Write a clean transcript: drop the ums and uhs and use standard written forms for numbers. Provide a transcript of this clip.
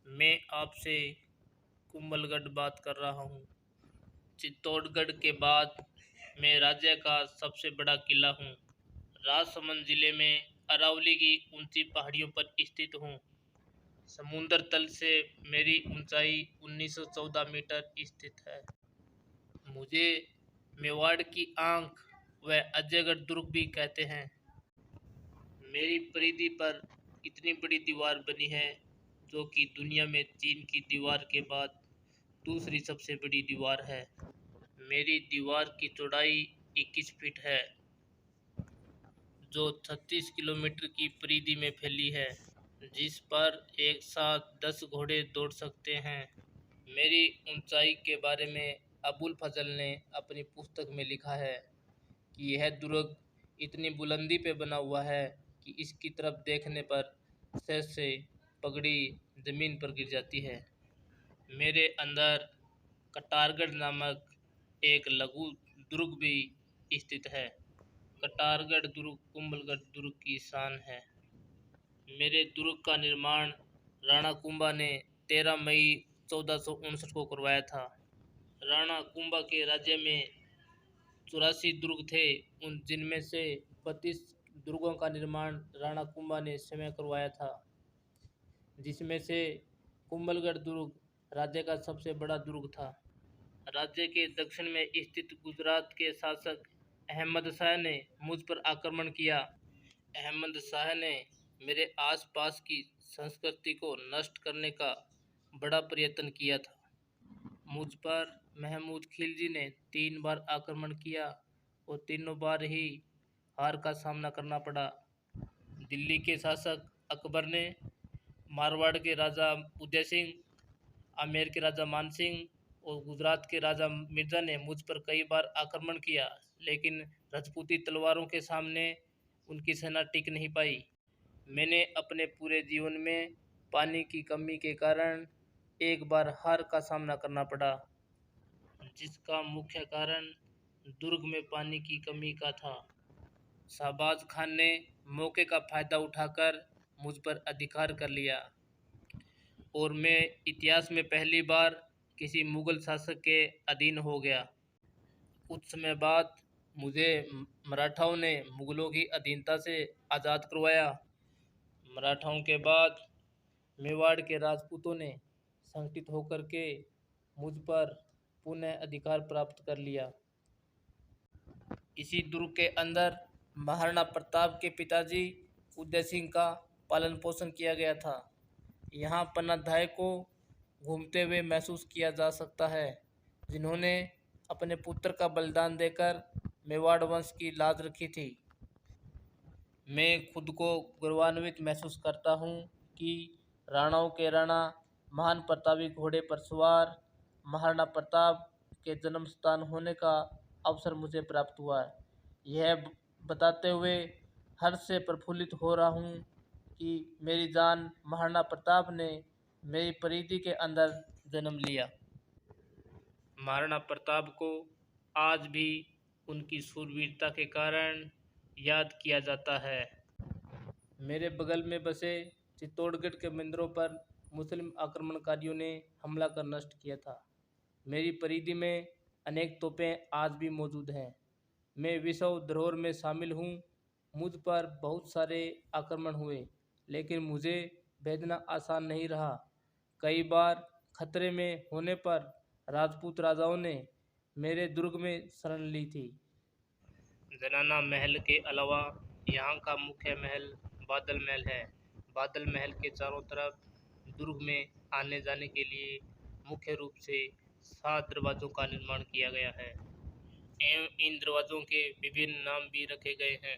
मैं आपसे कुंभलगढ़ बात कर रहा हूँ। चित्तौड़गढ़ के बाद मैं राज्य का सबसे बड़ा किला हूँ। राजसमंद जिले में अरावली की ऊंची पहाड़ियों पर स्थित हूँ। समुद्र तल से मेरी ऊंचाई 1914 मीटर स्थित है। मुझे मेवाड़ की आंख व अजयगढ़ दुर्ग भी कहते हैं। मेरी परिधि पर इतनी बड़ी दीवार बनी है जो कि दुनिया में चीन की दीवार के बाद दूसरी सबसे बड़ी दीवार है। मेरी दीवार की चौड़ाई 21 फीट है जो 36 किलोमीटर की परिधि में फैली है, जिस पर एक साथ 10 घोड़े दौड़ सकते हैं। मेरी ऊंचाई के बारे में अबुल फजल ने अपनी पुस्तक में लिखा है कि यह दुर्ग इतनी बुलंदी पे बना हुआ है कि इसकी तरफ देखने पर सर से पगड़ी जमीन पर गिर जाती है। मेरे अंदर कटारगढ़ नामक एक लघु दुर्ग भी स्थित है। कटारगढ़ दुर्ग कुंभलगढ़ दुर्ग की शान है। मेरे दुर्ग का निर्माण राणा कुंभा ने 13 मई 1459 को करवाया था। राणा कुंभा के राज्य में 84 दुर्ग थे, उन जिनमें से 32 दुर्गों का निर्माण राणा कुंभा ने स्वयं करवाया था, जिसमें से कुंभलगढ़ दुर्ग राज्य का सबसे बड़ा दुर्ग था। राज्य के दक्षिण में स्थित गुजरात के शासक अहमद शाह ने मुझ पर आक्रमण किया। अहमद शाह ने मेरे आसपास की संस्कृति को नष्ट करने का बड़ा प्रयत्न किया था। मुझ पर महमूद खिलजी ने 3 बार आक्रमण किया और तीनों बार ही हार का सामना करना पड़ा। दिल्ली के शासक अकबर ने, मारवाड़ के राजा उदय सिंह, आमेर के राजा मान सिंह और गुजरात के राजा मिर्ज़ा ने मुझ पर कई बार आक्रमण किया, लेकिन राजपूती तलवारों के सामने उनकी सेना टिक नहीं पाई। मैंने अपने पूरे जीवन में पानी की कमी के कारण एक बार हार का सामना करना पड़ा, जिसका मुख्य कारण दुर्ग में पानी की कमी का था। शहबाज खान ने मौके का फ़ायदा उठाकर मुझ पर अधिकार कर लिया और मैं इतिहास में पहली बार किसी मुग़ल शासक के अधीन हो गया। कुछ समय बाद मुझे मराठाओं ने मुग़लों की अधीनता से आज़ाद करवाया। मराठाओं के बाद मेवाड़ के राजपूतों ने संगठित होकर के मुझ पर पुनः अधिकार प्राप्त कर लिया। इसी दुर्ग के अंदर महाराणा प्रताप के पिताजी उदय सिंह का पालन पोषण किया गया था। यहाँ पन्नाधाय को घूमते हुए महसूस किया जा सकता है, जिन्होंने अपने पुत्र का बलिदान देकर मेवाड़ वंश की लाज रखी थी। मैं खुद को गौरवान्वित महसूस करता हूँ कि राणाओं के राणा, महान प्रतापी घोड़े पर सवार महाराणा प्रताप के जन्म स्थान होने का अवसर मुझे प्राप्त हुआ है। यह बताते हुए हर्ष से प्रफुल्लित हो रहा हूँ कि मेरी जान महाराणा प्रताप ने मेरी परिधि के अंदर जन्म लिया। महाराणा प्रताप को आज भी उनकी शूरवीरता के कारण याद किया जाता है। मेरे बगल में बसे चित्तौड़गढ़ के मंदिरों पर मुस्लिम आक्रमणकारियों ने हमला कर नष्ट किया था। मेरी परिधि में अनेक तोपें आज भी मौजूद हैं। मैं विश्व धरोहर में शामिल हूँ। मुझ पर बहुत सारे आक्रमण हुए, लेकिन मुझे भेजना आसान नहीं रहा। कई बार खतरे में होने पर राजपूत राजाओं ने मेरे दुर्ग में शरण ली थी। जनाना महल के अलावा यहाँ का मुख्य महल बादल महल है। बादल महल के चारों तरफ दुर्ग में आने जाने के लिए मुख्य रूप से 7 दरवाज़ों का निर्माण किया गया है एवं इन दरवाज़ों के विभिन्न नाम भी रखे गए हैं।